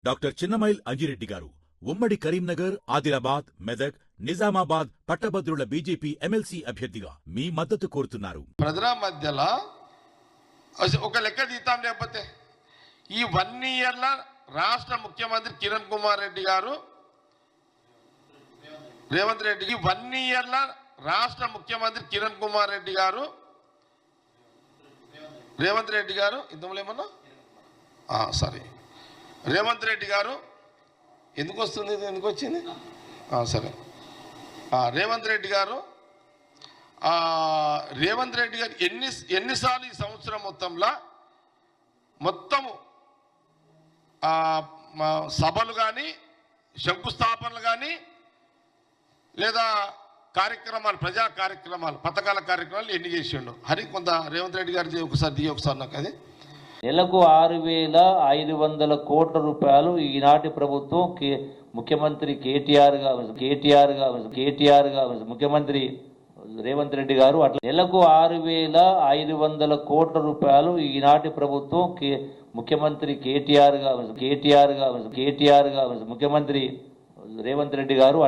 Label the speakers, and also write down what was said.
Speaker 1: Doctor Chinnamail Anji Reddy గారు ఉమ్మడి కరీంనగర్, ఆదిలాబాద్, మెదక్, నిజామాబాద్ పట్టభద్రుల బీజేపీ ఎమ్మెల్సీ అభ్యర్థిగా మీ మద్దతు కోరుతున్నారు.
Speaker 2: ప్రజల మధ్యలో ఒక లెక్క తీద్దాం. లేకపోతే ఈ 1 ఇయర్ల రాష్ట్ర ముఖ్యమంత్రి కిరణ్ కుమార్ రెడ్డి గారు, రేవంత్ రెడ్డి, ఈ 1 ఇయర్ల రాష్ట్ర ముఖ్యమంత్రి కిరణ్ కుమార్ రెడ్డి గారు, రేవంత్ రెడ్డి గారు, ఇంతలో ఏమన్నా సారీ రేవంత్ రెడ్డి గారు ఎందుకు వస్తుంది, ఎందుకు వచ్చింది, సరే రేవంత్ రెడ్డి గారు ఎన్నిసార్లు ఈ సంవత్సరం మొత్తము సభలు కానీ, శంకుస్థాపనలు కానీ, లేదా కార్యక్రమాలు, ప్రజా కార్యక్రమాలు, పథకాల కార్యక్రమాలు ఎన్ని చేసిండు? కొంత రేవంత్ రెడ్డి గారు ఒకసారి నాకు అది.
Speaker 3: నెలకు 6,500 కోట్ల రూపాయలు ఈనాటి ప్రభుత్వం ముఖ్యమంత్రి కేటీఆర్ గా ముఖ్యమంత్రి రేవంత్ రెడ్డి గారు అట్లా నెలకు 6,500 కోట్ల రూపాయలు ఈనాటి ప్రభుత్వం ముఖ్యమంత్రి కేటీఆర్ గా ముఖ్యమంత్రి రేవంత్ రెడ్డి గారు అట్లా